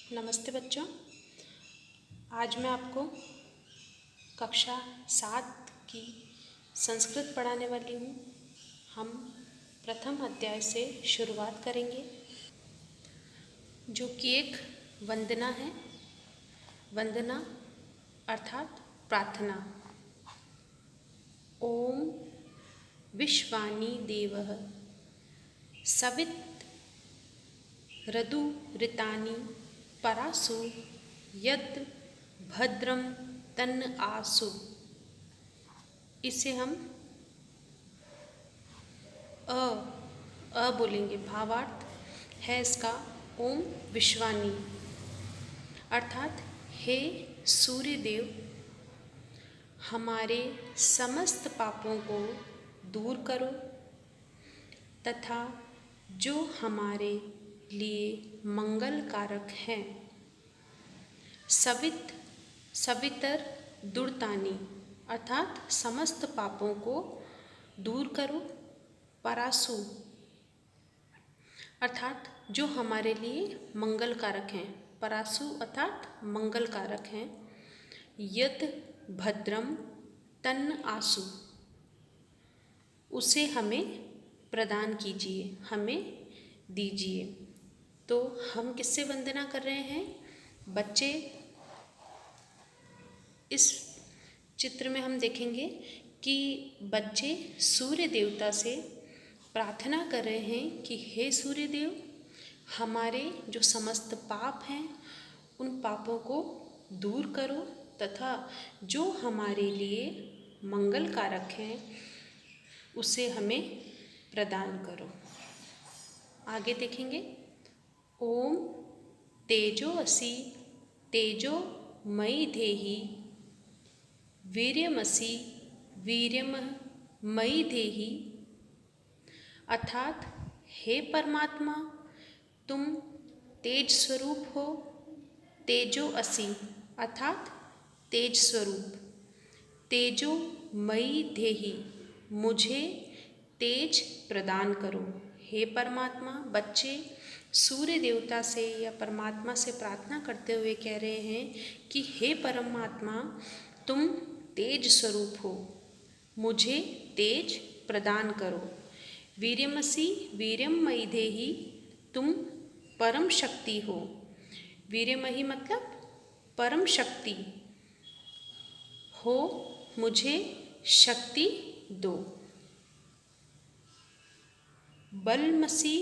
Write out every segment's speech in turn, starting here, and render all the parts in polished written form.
नमस्ते बच्चों। आज मैं आपको कक्षा 7 की संस्कृत पढ़ाने वाली हूँ। हम प्रथम अध्याय से शुरुआत करेंगे, जो कि एक वंदना है। वंदना अर्थात प्रार्थना। ओम विश्वानि देवः सवित रदु ऋतानि परासु यद भद्रम तन्न आसु। इसे हम अ बोलेंगे। भावार्थ है इसका ओम विश्वानी अर्थात हे सूर्यदेव, हमारे समस्त पापों को दूर करो तथा जो हमारे लिए मंगल कारक हैं। सवितर दुर्तानी अर्थात समस्त पापों को दूर करो। परासु अर्थात जो हमारे लिए मंगल कारक हैं। परासु अर्थात मंगल कारक हैं। यद भद्रम तन्न आसु, उसे हमें प्रदान कीजिए, हमें दीजिए। तो हम किससे वंदना कर रहे हैं बच्चे? इस चित्र में हम देखेंगे कि बच्चे सूर्य देवता से प्रार्थना कर रहे हैं कि हे सूर्य देव, हमारे जो समस्त पाप हैं उन पापों को दूर करो तथा जो हमारे लिए मंगल कारक हैं उसे हमें प्रदान करो। आगे देखेंगे। ओम तेजो असि तेजो मयि देहि वीर्यमसि वीर्यम मयि देहि। अर्थात हे परमात्मा, तुम तेज स्वरूप हो। तेजो असि अर्थात तेज स्वरूप। तेजो मयि देहि, मुझे तेज प्रदान करो। हे परमात्मा, बच्चे सूर्य देवता से या परमात्मा से प्रार्थना करते हुए कह रहे हैं कि हे परमात्मा, तुम तेज स्वरूप हो, मुझे तेज प्रदान करो। वीर्यमसि वीर्यम मयि देहि, तुम परम शक्ति हो। वीर्यमयि मतलब परम शक्ति हो, मुझे शक्ति दो। बलमसि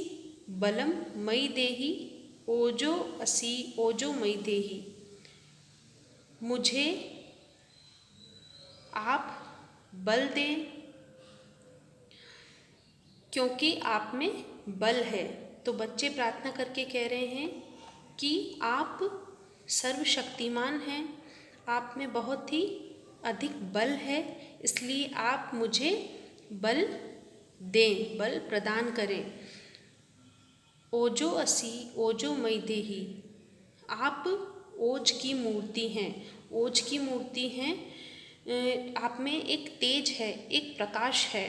बलम मयि देहि ओजो असि ओजो मयि देहि, मुझे आप बल दें क्योंकि आप में बल है। तो बच्चे प्रार्थना करके कह रहे हैं कि आप सर्वशक्तिमान हैं, आप में बहुत ही अधिक बल है, इसलिए आप मुझे बल दें, बल प्रदान करें। ओजो असि ओजो मयि देहि, आप ओज की मूर्ति हैं। ओज की मूर्ति हैं, आप में एक तेज है, एक प्रकाश है,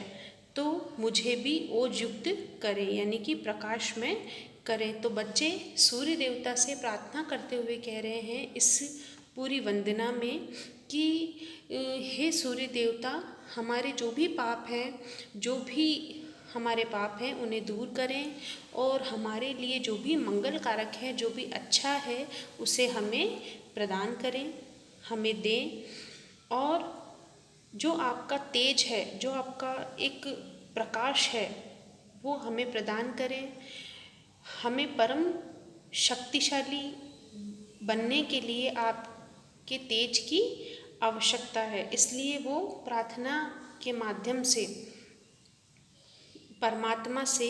तो मुझे भी ओज युक्त करें, यानी कि प्रकाश में करें। तो बच्चे सूर्य देवता से प्रार्थना करते हुए कह रहे हैं इस पूरी वंदना में कि हे सूर्य देवता, हमारे जो भी पाप हैं, जो भी हमारे पाप हैं उन्हें दूर करें और हमारे लिए जो भी मंगल कारक है, जो भी अच्छा है, उसे हमें प्रदान करें, हमें दें। और जो आपका तेज है, जो आपका एक प्रकाश है, वो हमें प्रदान करें। हमें परम शक्तिशाली बनने के लिए आपके तेज की आवश्यकता है, इसलिए वो प्रार्थना के माध्यम से परमात्मा से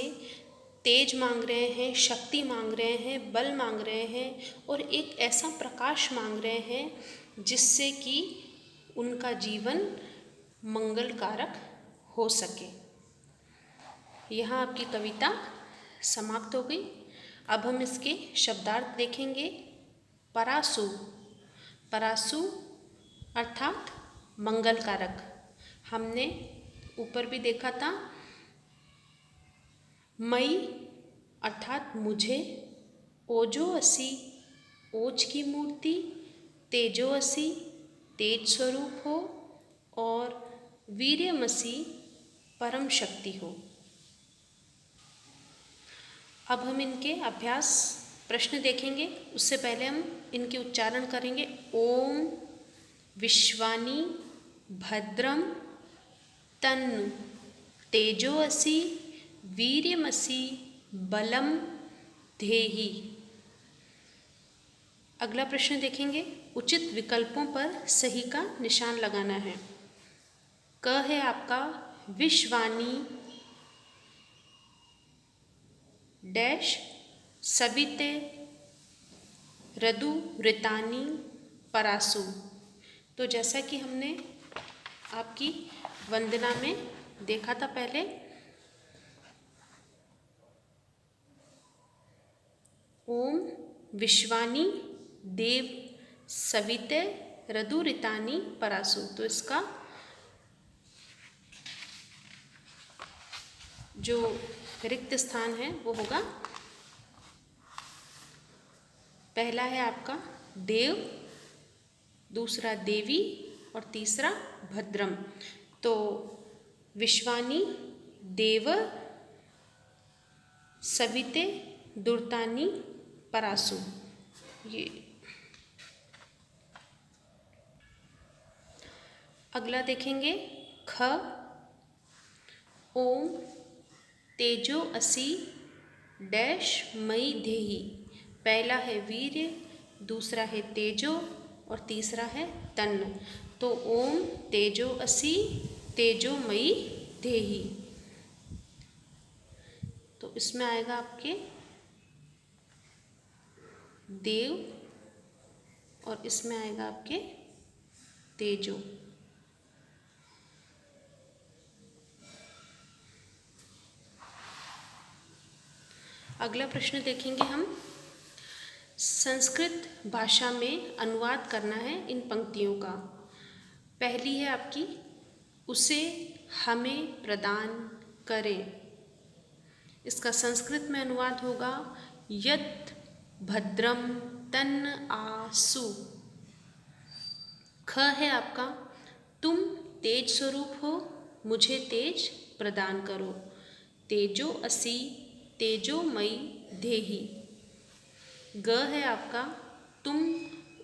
तेज मांग रहे हैं, शक्ति मांग रहे हैं, बल मांग रहे हैं और एक ऐसा प्रकाश मांग रहे हैं जिससे कि उनका जीवन मंगल कारक हो सके। यहाँ आपकी कविता समाप्त हो गई। अब हम इसके शब्दार्थ देखेंगे। परासु, परासु अर्थात मंगल कारक। हमने ऊपर भी देखा था। मयि अर्थात मुझे। ओजो असि ओज की मूर्ति, तेजोअसी, तेज स्वरूप हो और वीर्यमसी परम शक्ति हो। अब हम इनके अभ्यास प्रश्न देखेंगे, उससे पहले हम इनके उच्चारण करेंगे। ओम विश्वानी भद्रम तन्नु तेजोअसी वीर्यमसी बलम धेहि। अगला प्रश्न देखेंगे, उचित विकल्पों पर सही का निशान लगाना है। क है आपका विश्वानी डैश सविते रदु ऋतानी परासु। तो जैसा कि हमने आपकी वंदना में देखा था पहले, ओम विश्वानी देव सविते रदु ऋतानी परासु। तो इसका जो रिक्त स्थान है वो होगा, पहला है आपका देव, दूसरा देवी और तीसरा भद्रम। तो विश्वानी देव सविते दुर्तानी परासु। ये अगला देखेंगे, ख ओम तेजो असी डैश मई धेहि। पहला है वीर्य, दूसरा है तेजो और तीसरा है तन्न। तो ओम तेजो असी तेजो मई धेहि। तो इसमें आएगा आपके देव और इसमें आएगा आपके तेजो। अगला प्रश्न देखेंगे हम, संस्कृत भाषा में अनुवाद करना है इन पंक्तियों का। पहली है आपकी, उसे हमें प्रदान करें। इसका संस्कृत में अनुवाद होगा यत् भद्रम तन्न आसु। ख है आपका, तुम तेज स्वरूप हो, मुझे तेज प्रदान करो। तेजो असी तेजोमयी धेहि। ग है आपका, तुम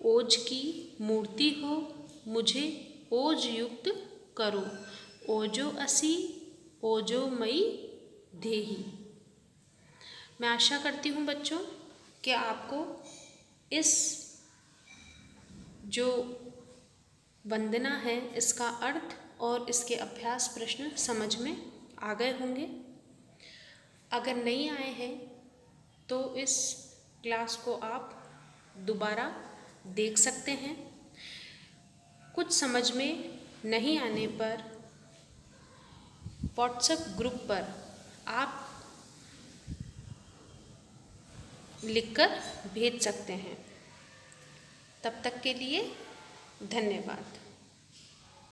ओज की मूर्ति हो, मुझे ओज युक्त करो। ओजो असी ओजोमयी धेहि। मैं आशा करती हूँ बच्चों कि आपको इस जो वंदना है इसका अर्थ और इसके अभ्यास प्रश्न समझ में आ गए होंगे। अगर नहीं आए हैं तो इस क्लास को आप दोबारा देख सकते हैं। कुछ समझ में नहीं आने पर व्हाट्सएप ग्रुप पर आप लिखकर भेज सकते हैं। तब तक के लिए धन्यवाद।